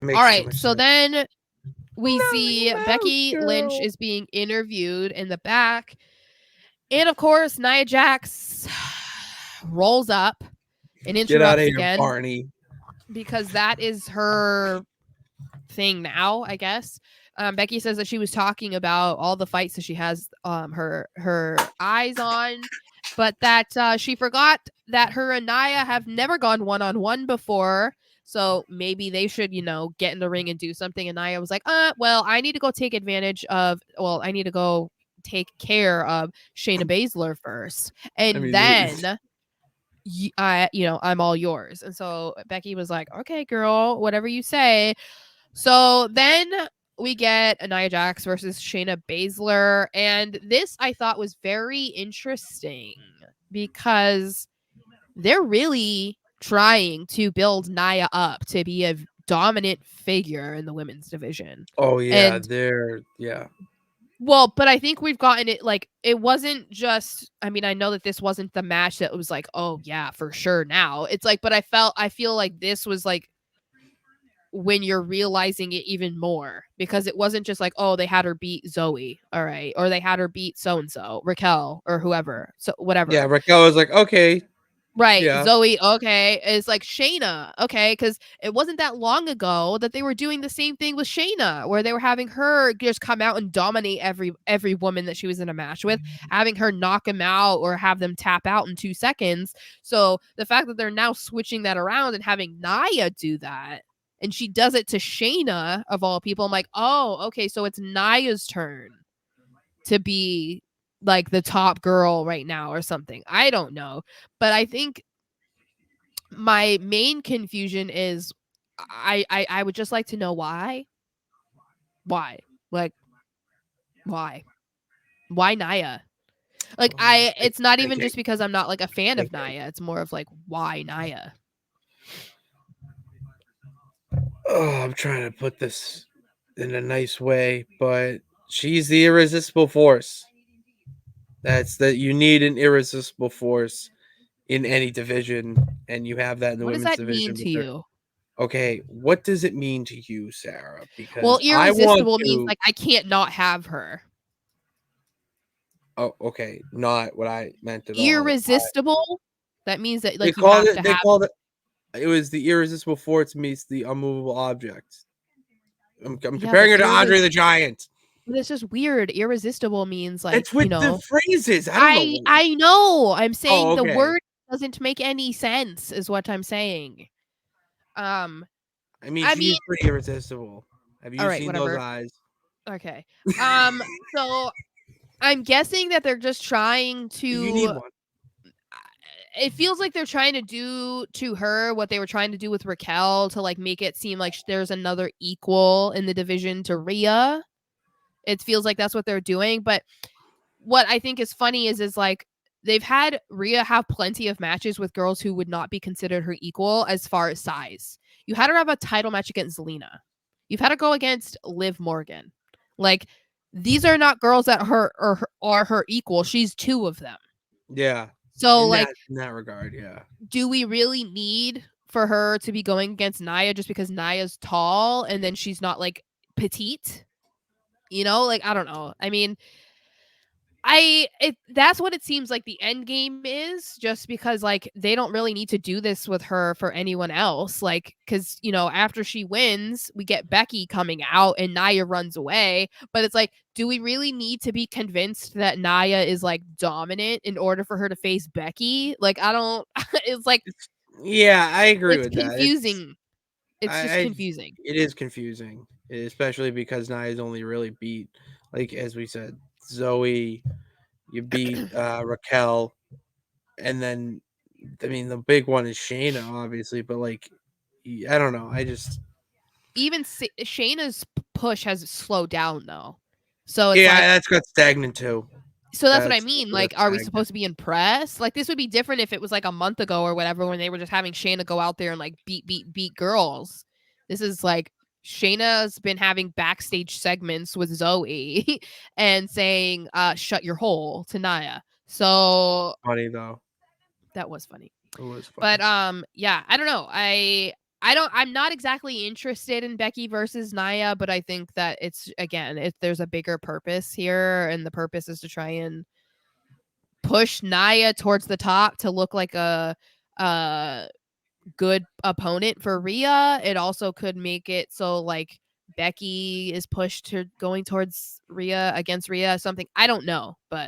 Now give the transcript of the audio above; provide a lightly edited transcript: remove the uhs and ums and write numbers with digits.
Makes All too right, much so sense. then we Not see mouse Becky Lynch girl. is being interviewed in the back. And of course, Nia Jax rolls up and Get out of interrupts here, again Barney. because that is her thing now, I guess. Becky says that she was talking about all the fights that she has her eyes on, but that she forgot that her and Nia have never gone one-on-one before. So maybe they should, get in the ring and do something. And Nia was like, well, I need to go I need to go take care of Shayna Baszler first. I And mean, then I'm all yours. And so Becky was like, okay, girl, whatever you say. So then we get Nia Jax versus Shayna Baszler. And this I thought was very interesting because they're really trying to build Nia up to be a dominant figure in the women's division. oh yeah, And yeah. well, but I think we've gotten it like it wasn't just I mean, I know that this wasn't the match that was like, oh yeah, for sure now. It's like, but I feel like this was like when you're realizing it even more because it wasn't just like, oh, they had her beat Zoe, all right, or they had her beat so and so, Raquel or whoever, so Yeah, whatever. Raquel was like, okay, Right, yeah. Zoe, okay, it's like Shayna, okay, because it wasn't that long ago that they were doing the same thing with Shayna, where they were having her just come out and dominate every woman that she was in a match with, having her knock them out or have them tap out in 2 seconds. So the fact that they're now switching that around and having Nia do that, and she does it to Shayna of all people, I'm like, oh, okay, so it's Nia's turn to be like the top girl right now or something. I don't know. But I think my main confusion is I would just like to know why. Why? Like why? Why Naya? Like Oh, it's not even thinking, just because I'm not like a fan of thinking. Naya. It's more of like why Naya? Oh, I'm trying to put this in a nice way, but she's the irresistible force. That's that you need an irresistible force in any division, and you have that in the What does women's that mean division to with her. you? Okay, what does it mean to you, Sarah? Well, Because I want irresistible means to. like I can't not have her. Oh, okay, not what I meant at all. Irresistible? That means that They like you called have it. to They have called it. It was the irresistible force meets the unmovable object. I'm yeah, but comparing her to Andre the Giant. it's just weird. Irresistible means like, It's with the phrases. I don't I know. I know. I'm Oh, saying the okay. word doesn't make any sense is what I'm saying. Um I mean, I she mean, is pretty irresistible. Have all you right, seen those whatever. eyes? Okay. So I'm guessing that they're just trying You need to one. it feels like they're trying to do to her what they were trying to do with Raquel to like make it seem like there's another equal in the division to Rhea. It feels like that's what they're doing, but what I think is funny is like they've had Rhea have plenty of matches with girls who would not be considered her equal as far as size. You had her have a title match against Zelina. You've had her go against Liv Morgan. Like these are not girls that are her equal. She's two of them. Yeah. So In like, that regard, yeah. do we really need for her to be going against Nia just because Nia's tall and then she's not like petite? Like I don't know. I mean, that's what it seems like the end game is just because like they don't really need to do this with her for anyone else like cuz after she wins we get Becky coming out and Nia runs away but it's like do we really need to be convinced that Nia is like dominant in order for her to face Becky like I don't it's like Yeah, I agree it's with that. It's confusing it's just I confusing it is confusing, especially because Nia's only really beat, like as we said, Zoe. You beat Raquel, and then I mean the big one is Shayna, obviously, but like I don't know. I just even Shayna's push has slowed down though so it's yeah, like that's got stagnant too. that's what I mean. That's Like, are we stagnant. supposed to be impressed? Like, this would be different if it was like a month ago or whatever when they were just having Shayna go out there and like beat girls. This is like Shayna's been having backstage segments with Zoe and saying, shut your hole to Nia. So Funny though. that was funny. It was But funny. yeah, I don't know. I'm not exactly interested in Becky versus Nia, but I think that it's, again, if there's a bigger purpose here, and the purpose is to try and push Nia towards the top to look like a good opponent for Rhea. It also could make it so like Becky is pushed to going towards Rhea, against Rhea, something. I don't know, but